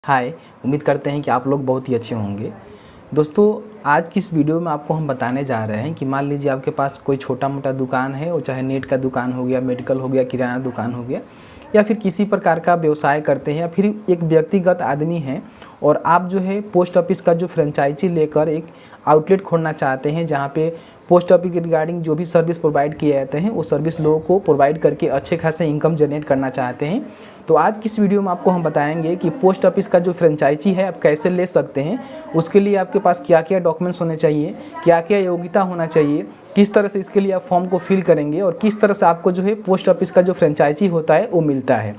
हाय, उम्मीद करते हैं कि आप लोग बहुत ही अच्छे होंगे। दोस्तों, आज की इस वीडियो में आपको हम बताने जा रहे हैं कि मान लीजिए आपके पास कोई छोटा मोटा दुकान है, वो चाहे नेट का दुकान हो गया, मेडिकल हो गया, किराना दुकान हो गया, या फिर किसी प्रकार का व्यवसाय करते हैं, या फिर एक व्यक्तिगत आदमी हैं और आप जो है पोस्ट ऑफिस का जो फ्रेंचाइजी लेकर एक आउटलेट खोलना चाहते हैं, जहाँ पे पोस्ट ऑफिस के रिगार्डिंग जो भी सर्विस प्रोवाइड किए जाते हैं वो सर्विस लोगों को प्रोवाइड करके अच्छे खासे इनकम जनरेट करना चाहते हैं। तो आज की इस वीडियो में आपको हम बताएंगे कि पोस्ट ऑफिस का जो फ्रेंचाइजी है आप कैसे ले सकते हैं, उसके लिए आपके पास क्या क्या डॉक्यूमेंट्स होने चाहिए, क्या क्या योग्यता होना चाहिए, किस तरह से इसके लिए आप फॉर्म को फिल करेंगे और किस तरह से आपको जो है पोस्ट ऑफिस का जो फ्रेंचाइजी होता है वो मिलता है,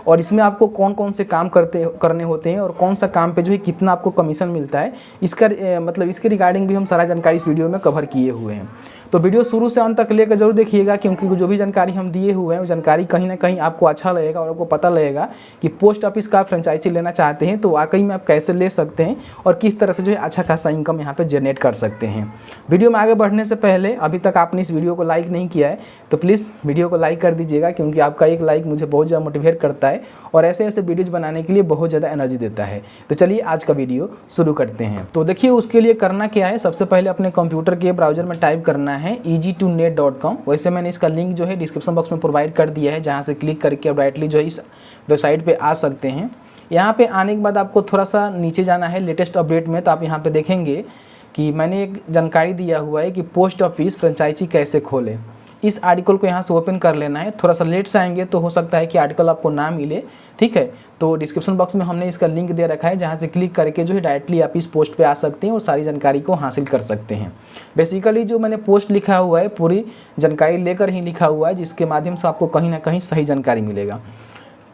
और इसमें आपको कौन कौन से काम करने होते हैं और कौन सा काम पे जो है कितना आपको कमीशन मिलता है, इसका मतलब इसके रिगार्डिंग भी हम सारा जानकारी इस वीडियो में कवर किए हुए हैं। तो वीडियो शुरू से अंत तक लेकर जरूर देखिएगा, क्योंकि जो भी जानकारी हम दिए हुए हैं वो जानकारी कहीं ना कहीं आपको अच्छा लगेगा और आपको पता लगेगा कि पोस्ट ऑफिस का फ्रेंचाइजी लेना चाहते हैं तो वाकई में आप कैसे ले सकते हैं और किस तरह से जो है अच्छा खासा इनकम यहाँ पे जनरेट कर सकते हैं। वीडियो में आगे बढ़ने से पहले अभी तक आपने इस वीडियो को लाइक नहीं किया है तो प्लीज़ वीडियो को लाइक कर दीजिएगा, क्योंकि आपका एक लाइक मुझे बहुत ज़्यादा मोटिवेट करता है और ऐसे ऐसे वीडियोज़ बनाने के लिए बहुत ज़्यादा एनर्जी देता है। तो चलिए आज का वीडियो शुरू करते हैं। तो देखिए उसके लिए करना क्या है, सबसे पहले अपने कंप्यूटर के ब्राउजर में टाइप करना है easytonet.com। वैसे मैंने इसका लिंक जो है डिस्क्रिप्शन बॉक्स में प्रोवाइड कर दिया है, जहाँ से क्लिक करके आप डायरेक्टली जो है इस वेबसाइट पे आ सकते हैं। यहाँ पे आने के बाद आपको थोड़ा सा नीचे जाना है लेटेस्ट अपडेट में, तो आप यहाँ पे देखेंगे कि मैंने एक जानकारी दिया हुआ है कि पोस्ट ऑफिस फ्रेंचाइजी कैसे खोलें। इस आर्टिकल को यहाँ से ओपन कर लेना है। थोड़ा सा लेट से आएंगे तो हो सकता है कि आर्टिकल आपको ना मिले, ठीक है। तो डिस्क्रिप्शन बॉक्स में हमने इसका लिंक दे रखा है, जहाँ से क्लिक करके जो है डायरेक्टली आप इस पोस्ट पे आ सकते हैं और सारी जानकारी को हासिल कर सकते हैं। बेसिकली जो मैंने पोस्ट लिखा हुआ है पूरी जानकारी लेकर ही लिखा हुआ है, जिसके माध्यम से आपको कहीं ना कहीं सही जानकारी मिलेगा।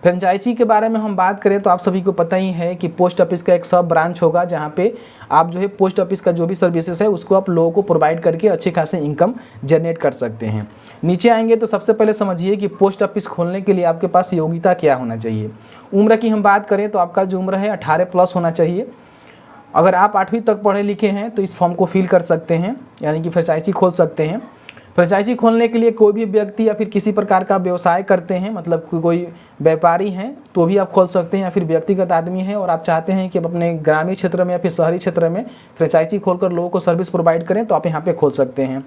फ्रेंचाइजी के बारे में हम बात करें तो आप सभी को पता ही है कि पोस्ट ऑफिस का एक सब ब्रांच होगा, जहाँ पे आप जो है पोस्ट ऑफिस का जो भी सर्विसेज है उसको आप लोगों को प्रोवाइड करके अच्छे खासे इनकम जनरेट कर सकते हैं। नीचे आएंगे तो सबसे पहले समझिए कि पोस्ट ऑफिस खोलने के लिए आपके पास योग्यता क्या होना चाहिए। उम्र की हम बात करें तो आपका जो उम्र है 18 प्लस होना चाहिए। अगर आप 8वीं तक पढ़े लिखे हैं तो इस फॉर्म को फिल कर सकते हैं, यानी कि फ्रेंचाइजी खोल सकते हैं। फ्रेंचाइजी खोलने के लिए कोई भी व्यक्ति या फिर किसी प्रकार का व्यवसाय करते हैं, मतलब कोई व्यापारी हैं तो भी आप खोल सकते हैं, या फिर व्यक्तिगत आदमी है और आप चाहते हैं कि आप अपने ग्रामीण क्षेत्र में या फिर शहरी क्षेत्र में फ्रेंचाइजी खोलकर लोगों को सर्विस प्रोवाइड करें तो आप यहाँ पे खोल सकते हैं।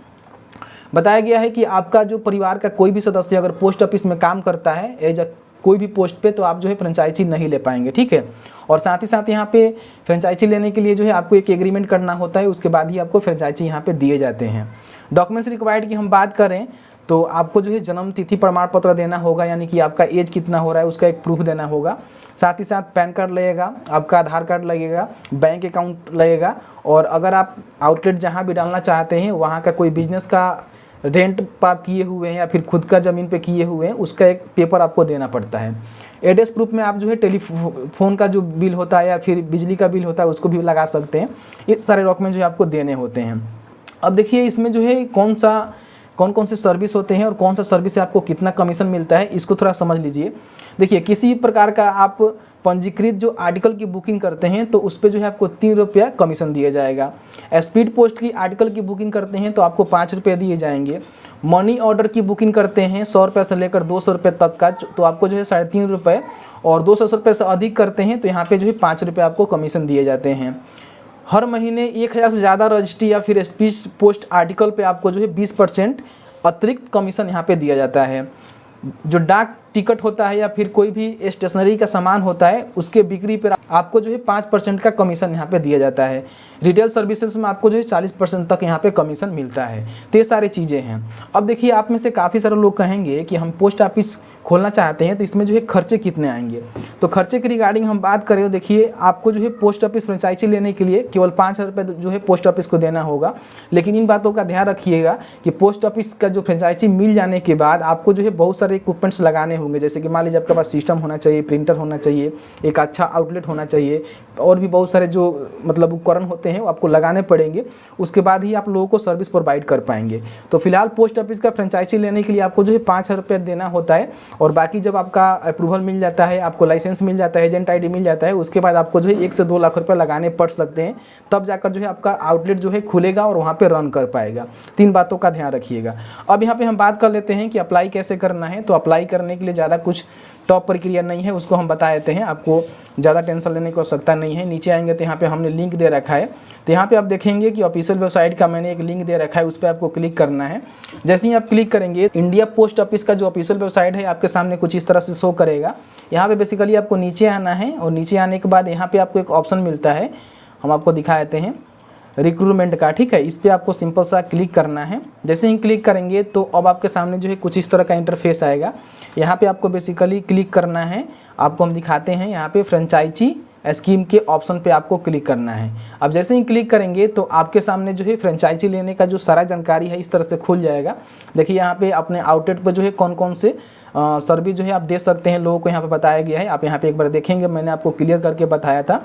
बताया गया है कि आपका जो परिवार का कोई भी सदस्य अगर पोस्ट ऑफिस में काम करता है एज कोई भी पोस्ट पे, तो आप जो है फ्रेंचाइजी नहीं ले पाएंगे, ठीक है। और साथ ही साथ यहाँ पे फ्रेंचाइजी लेने के लिए जो है आपको एक एग्रीमेंट करना होता है, उसके बाद ही आपको फ्रेंचाइजी यहाँ पे दिए जाते हैं। डॉक्यूमेंट्स रिक्वायर्ड की हम बात करें तो आपको जो है जन्म तिथि प्रमाण पत्र देना होगा, यानी कि आपका एज कितना हो रहा है उसका एक प्रूफ देना होगा। साथ ही साथ पैन कार्ड लगेगा, आपका आधार कार्ड लगेगा, बैंक अकाउंट लगेगा, और अगर आप आउटलेट जहाँ भी डालना चाहते हैं वहाँ का कोई बिजनेस का रेंट पर आप किए हुए हैं या फिर खुद का ज़मीन पे किए हुए हैं उसका एक पेपर आपको देना पड़ता है। एड्रेस प्रूफ में आप जो है टेलीफोन का जो बिल होता है या फिर बिजली का बिल होता है उसको भी लगा सकते हैं। ये सारे डॉक्यूमेंट जो है आपको देने होते हैं। अब देखिए इसमें जो है कौन कौन से सर्विस होते हैं और कौन सा सर्विस से आपको कितना कमीशन मिलता है, इसको थोड़ा समझ लीजिए। देखिए किसी प्रकार का आप पंजीकृत जो आर्टिकल की बुकिंग करते हैं तो उस पर जो है आपको 3 रुपया कमीशन दिया जाएगा। स्पीड पोस्ट की आर्टिकल की बुकिंग करते हैं तो आपको 5 रुपये दिए जाएंगे। मनी ऑर्डर की बुकिंग करते हैं 100 रुपये से लेकर 200 रुपये तक का, तो आपको जो है 3.5 रुपये, और 200 रुपये से अधिक करते हैं तो यहाँ पे जो है 5 रुपये आपको कमीशन दिए जाते हैं। हर महीने 1000 से ज़्यादा रजिस्ट्री या फिर स्पीड पोस्ट आर्टिकल पे आपको जो है 20% अतिरिक्त कमीशन यहाँ पे दिया जाता है। जो डाक टिकट होता है या फिर कोई भी स्टेशनरी का सामान होता है उसके बिक्री पर आपको जो है 5% का कमीशन यहाँ पे दिया जाता है। रिटेल सर्विसेज में आपको जो है 40% तक यहाँ पे कमीशन मिलता है। तो ये सारी चीज़ें हैं। अब देखिए आप में से काफ़ी सारे लोग कहेंगे कि हम पोस्ट ऑफिस खोलना चाहते हैं तो इसमें जो है खर्चे कितने आएंगे। तो खर्चे की रिगार्डिंग हम बात करें तो देखिए आपको जो है पोस्ट ऑफिस फ्रेंचाइजी लेने के लिए केवल 5,000 रुपये जो है पोस्ट ऑफिस को देना होगा। लेकिन इन बातों का ध्यान रखिएगा कि पोस्ट ऑफिस का जो फ्रेंचाइजी मिल जाने के बाद आपको जो है बहुत सारे इक्विपमेंट्स लगाने होंगे, जैसे कि मान लीजिए आपके पास सिस्टम होना चाहिए, प्रिंटर होना चाहिए, एक अच्छा आउटलेट होना चाहिए, और भी बहुत सारे जो मतलब उपकरण होते हैं वो आपको लगाने पड़ेंगे। उसके बाद ही आप लोगों को सर्विस प्रोवाइड कर पाएंगे। तो फिलहाल पोस्ट ऑफिस का फ्रेंचाइजी लेने के लिए आपको जो है 5,000 रुपये देना होता है, और बाकी जब आपका अप्रूवल मिल जाता है, आपको लाइसेंस मिल जाता है, एजेंट ID मिल जाता है, उसके बाद आपको जो है 1 से 2 लाख रुपये लगाने पड़ सकते हैं। तब जाकर जो है आपका आउटलेट जो है खुलेगा और वहाँ पर रन कर पाएगा। 3 बातों का ध्यान रखिएगा। अब यहाँ पर हम बात कर लेते हैं कि अप्लाई कैसे करना है। तो अप्लाई करने के लिए ज़्यादा कुछ टॉप प्रक्रिया नहीं है उसको हम बता देते हैं, आपको ज़्यादा टेंशन लेने की आवश्यकता नहीं है। नीचे आएंगे तो यहाँ पे हमने लिंक दे रखा है, तो यहाँ पे आप देखेंगे कि ऑफिशियल वेबसाइट का मैंने एक लिंक दे रखा है, उस पर आपको क्लिक करना है। जैसे ही आप क्लिक करेंगे इंडिया पोस्ट ऑफिस का जो ऑफिशियल वेबसाइट है आपके सामने कुछ इस तरह से शो करेगा। यहाँ पे बेसिकली आपको नीचे आना है और नीचे आने के बाद यहाँ पे आपको एक ऑप्शन मिलता है, हम आपको दिखा देते हैं, रिक्रूटमेंट का, ठीक है। इस पर आपको सिंपल सा क्लिक करना है। जैसे ही क्लिक करेंगे तो अब आपके सामने जो है कुछ इस तरह का इंटरफेस आएगा। यहाँ पे आपको बेसिकली क्लिक करना है, आपको हम दिखाते हैं, यहाँ पे फ्रेंचाइजी स्कीम के ऑप्शन पे आपको क्लिक करना है। अब जैसे ही क्लिक करेंगे तो आपके सामने जो है फ्रेंचाइजी लेने का जो सारा जानकारी है इस तरह से खुल जाएगा। देखिए यहाँ पे अपने आउटलेट पर जो है कौन कौन से सर्विस जो है आप दे सकते हैं, लोगों को यहाँ पे बताया गया है। आप यहाँ पे एक बार देखेंगे, मैंने आपको क्लियर करके बताया था,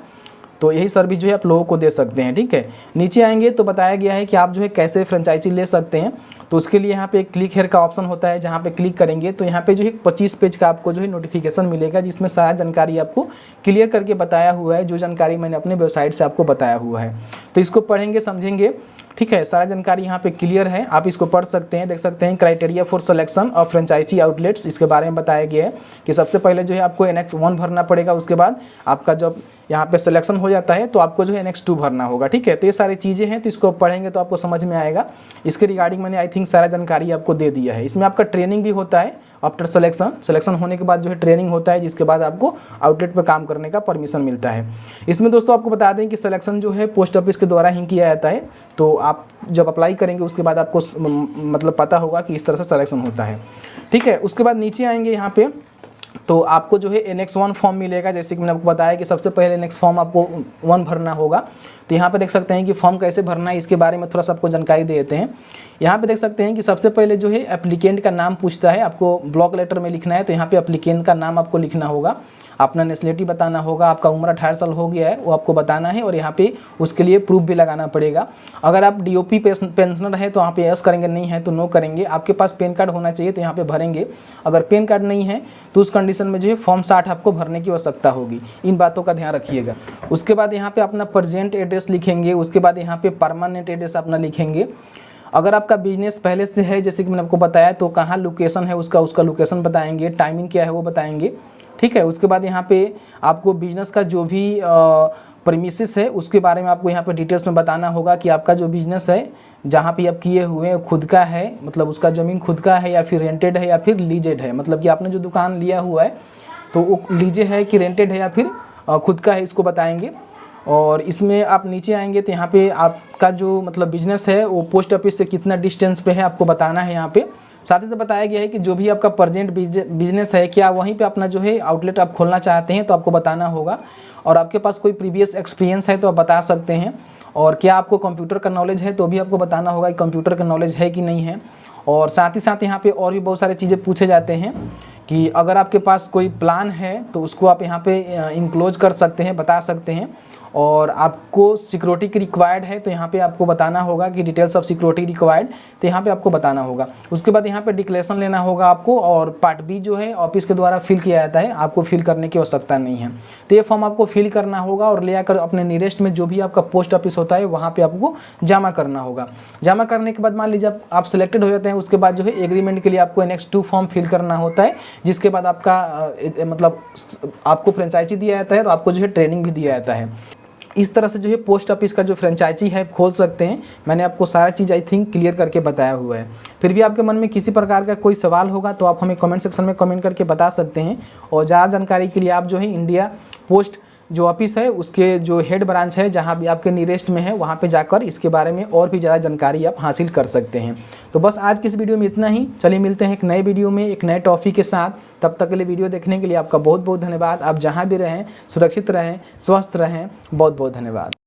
तो यही सर्विस जो है आप लोगों को दे सकते हैं, ठीक है। नीचे आएंगे तो बताया गया है कि आप जो है कैसे फ्रेंचाइजी ले सकते हैं, तो उसके लिए यहाँ पे एक क्लिक हेयर का ऑप्शन होता है, जहाँ पे क्लिक करेंगे तो यहाँ पे जो है 25 पेज का आपको जो है नोटिफिकेशन मिलेगा, जिसमें सारा जानकारी आपको क्लियर करके बताया हुआ है, जो जानकारी मैंने अपने वेबसाइट से आपको बताया हुआ है। तो इसको पढ़ेंगे, समझेंगे, ठीक है। सारा जानकारी यहाँ पे क्लियर है, आप इसको पढ़ सकते हैं, देख सकते हैं। Criteria for selection of franchise outlets, इसके बारे में बताया गया है कि सबसे पहले जो है आपको NX 1 भरना पड़ेगा, उसके बाद आपका जब यहाँ पे सिलेक्शन हो जाता है तो आपको जो है NX 2 भरना होगा, ठीक है। तो ये सारी चीज़ें हैं, तो इसको पढ़ेंगे तो आपको समझ में आएगा। इसके रिगार्डिंग मैंने आई थिंक सारा जानकारी आपको दे दिया है। इसमें आपका ट्रेनिंग भी होता है आफ्टर सिलेक्शन होने के बाद जो है ट्रेनिंग होता है, जिसके बाद आपको आउटलेट पर काम करने का परमिशन मिलता है। इसमें दोस्तों आपको बता दें कि सिलेक्शन जो है पोस्ट ऑफिस के द्वारा ही किया जाता है, तो आप जब अप्लाई करेंगे उसके बाद आपको मतलब पता होगा कि इस तरह से सिलेक्शन होता है, ठीक है। उसके बाद नीचे आएंगे यहाँ पे तो आपको जो है NX 1 फॉर्म मिलेगा। जैसे कि मैंने आपको बताया कि सबसे पहले NX फॉर्म आपको 1 भरना होगा। तो यहाँ पे देख सकते हैं कि फॉर्म कैसे भरना है, इसके बारे में थोड़ा सा आपको जानकारी दे देते हैं। यहाँ पे देख सकते हैं कि सबसे पहले जो है एप्लीकेंट का नाम पूछता है, आपको ब्लॉक लेटर में लिखना है, तो यहाँ पे एप्लीकेंट का नाम आपको लिखना होगा, अपना नेशनलिटी बताना होगा, आपका उम्र 18 साल हो गया है वो आपको बताना है, और यहाँ पे उसके लिए प्रूफ भी लगाना पड़ेगा। अगर आप DOP पेंशनर है तो यहाँ पे यस करेंगे, नहीं है तो नो करेंगे। आपके पास पैन कार्ड होना चाहिए तो यहाँ पे भरेंगे, अगर पैन कार्ड नहीं है तो उस कंडीशन में जो है फॉर्म 60 आपको भरने की आवश्यकता होगी। इन बातों का ध्यान रखिएगा। उसके बाद यहाँ पे अपना प्रेजेंट एड्रेस लिखेंगे, उसके बाद यहाँ पे परमानेंट एड्रेस अपना लिखेंगे। अगर आपका बिजनेस पहले से है, जैसे कि मैंने आपको बताया, तो कहाँ लोकेशन है उसका लोकेशन बताएंगे, टाइमिंग क्या है वो बताएंगे, ठीक है। उसके बाद यहाँ पे आपको बिजनेस का जो भी प्रीमिसेस है उसके बारे में आपको यहाँ पे डिटेल्स में बताना होगा कि आपका जो बिजनेस है जहाँ पे आप किए हुए हैं खुद का है, मतलब उसका ज़मीन खुद का है या फिर रेंटेड है या फिर लीजेड है, मतलब कि आपने जो दुकान लिया हुआ है तो वो लीजे है कि रेंटेड है या फिर खुद का है, इसको बताएंगे। और इसमें आप नीचे आएंगे तो यहाँ पे आपका जो मतलब बिजनेस है वो पोस्ट ऑफिस से कितना डिस्टेंस पे है आपको बताना है। यहाँ पे साथ ही साथ बताया गया है कि जो भी आपका प्रेजेंट बिजनेस है, क्या वहीं पे अपना जो है आउटलेट आप खोलना चाहते हैं तो आपको बताना होगा, और आपके पास कोई प्रीवियस एक्सपीरियंस है तो आप बता सकते हैं, और क्या आपको कंप्यूटर का नॉलेज है तो भी आपको बताना होगा कि कंप्यूटर का नॉलेज है कि नहीं है। और साथ ही साथ यहाँ पे और भी बहुत सारी चीज़ें पूछे जाते हैं कि अगर आपके पास कोई प्लान है तो उसको आप यहाँ पे इंक्लोज कर सकते हैं, बता सकते हैं। और आपको सिक्योरिटी की रिक्वायर्ड है तो यहाँ पे आपको बताना होगा कि डिटेल्स ऑफ सिक्योरिटी रिक्वायर्ड, तो यहाँ पे आपको बताना होगा। उसके बाद यहाँ पे डिक्लेरेशन लेना होगा आपको, और पार्ट बी जो है ऑफिस के द्वारा फिल किया जाता है, आपको फिल करने की आवश्यकता नहीं है। तो ये फॉर्म आपको फिल करना होगा और ले आकर अपने नियरेस्ट में जो भी आपका पोस्ट ऑफिस होता है वहाँ पर आपको जमा करना होगा। जमा करने के बाद मान लीजिए आप सिलेक्टेड हो जाते हैं, उसके बाद जो है एग्रीमेंट के लिए आपको NX 2 फॉर्म फिल करना होता है, जिसके बाद आपका मतलब आपको फ्रेंचाइजी दिया जाता है और आपको जो है ट्रेनिंग भी दिया जाता है। इस तरह से जो है पोस्ट ऑफिस का जो फ्रेंचाइजी है खोल सकते हैं। मैंने आपको सारा चीज़ आई थिंक क्लियर करके बताया हुआ है। फिर भी आपके मन में किसी प्रकार का कोई सवाल होगा तो आप हमें कमेंट सेक्शन में कमेंट करके बता सकते हैं। और ज़्यादा जानकारी के लिए आप जो है इंडिया पोस्ट जो ऑफिस है उसके जो हेड ब्रांच है जहाँ भी आपके नियरेस्ट में है वहाँ पे जाकर इसके बारे में और भी ज़्यादा जानकारी आप हासिल कर सकते हैं। तो बस आज की इस वीडियो में इतना ही। चलिए मिलते हैं एक नए वीडियो में एक नए टॉपिक के साथ। तब तक के लिए वीडियो देखने के लिए आपका बहुत बहुत धन्यवाद। आप जहाँ भी रहें सुरक्षित रहें, स्वस्थ रहें। बहुत बहुत धन्यवाद।